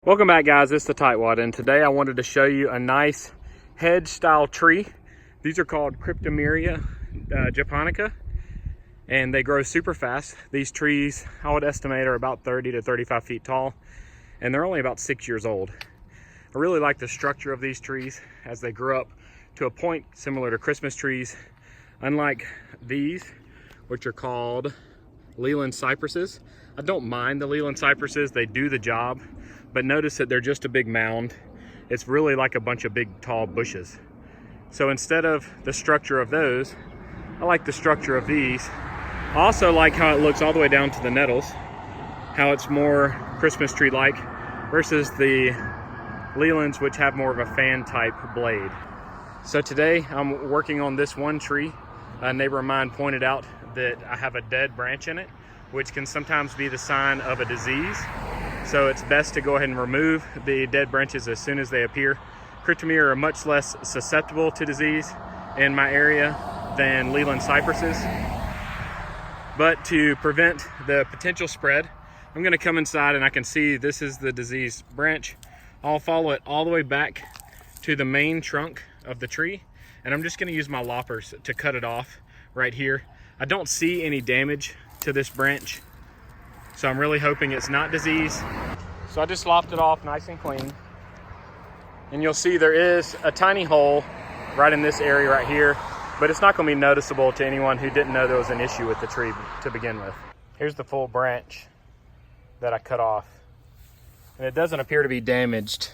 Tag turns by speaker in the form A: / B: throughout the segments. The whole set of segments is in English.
A: Welcome back, guys. It's the Tightwad, and today I wanted to show you a nice hedge style tree. These are called Cryptomeria japonica, and they grow super fast. These trees, I would estimate, are about 30 to 35 feet tall, and they're only about 6 years old. I really like the structure of these trees as they grow up to a point similar to Christmas trees, unlike these, which are called Leland cypresses. I don't mind the Leland cypresses, they do the job, but notice that they're just a big mound. It's really like a bunch of big tall bushes. So instead of the structure of those, I like the structure of these. I also like how it looks all the way down to the nettles, how it's more Christmas tree like versus the Lelands, which have more of a fan type blade. So today I'm working on this one tree. A neighbor of mine pointed out that I have a dead branch in it, which can sometimes be the sign of a disease. So it's best to go ahead and remove the dead branches as soon as they appear. Cryptomeria are much less susceptible to disease in my area than Leland cypresses. But to prevent the potential spread, I'm gonna come inside and I can see this is the diseased branch. I'll follow it all the way back to the main trunk of the tree, and I'm just gonna use my loppers to cut it off right here. I don't see any damage to this branch, so I'm really hoping it's not disease. So I just lopped it off nice and clean. And you'll see there is a tiny hole right in this area right here, but it's not gonna be noticeable to anyone who didn't know there was an issue with the tree to begin with. Here's the full branch that I cut off, and it doesn't appear to be damaged.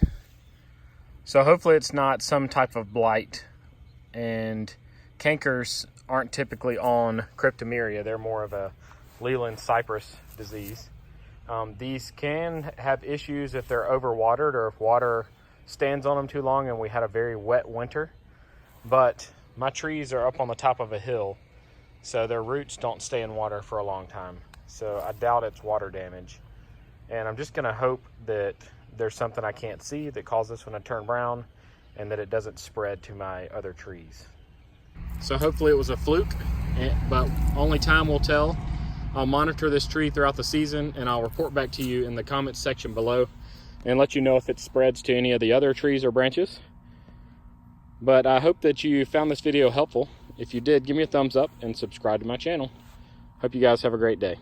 A: So hopefully it's not some type of blight, and cankers aren't typically on Cryptomeria. They're more of a Leland cypress disease. These can have issues if they're overwatered or if water stands on them too long and we had a very wet winter. But my trees are up on the top of a hill, so their roots don't stay in water for a long time. So I doubt it's water damage. And I'm just gonna hope that there's something I can't see that caused this one to turn brown and that it doesn't spread to my other trees. So hopefully it was a fluke, but only time will tell. I'll monitor this tree throughout the season, and I'll report back to you in the comments section below and let you know if it spreads to any of the other trees or branches. But I hope that you found this video helpful. If you did, give me a thumbs up and subscribe to my channel. Hope you guys have a great day.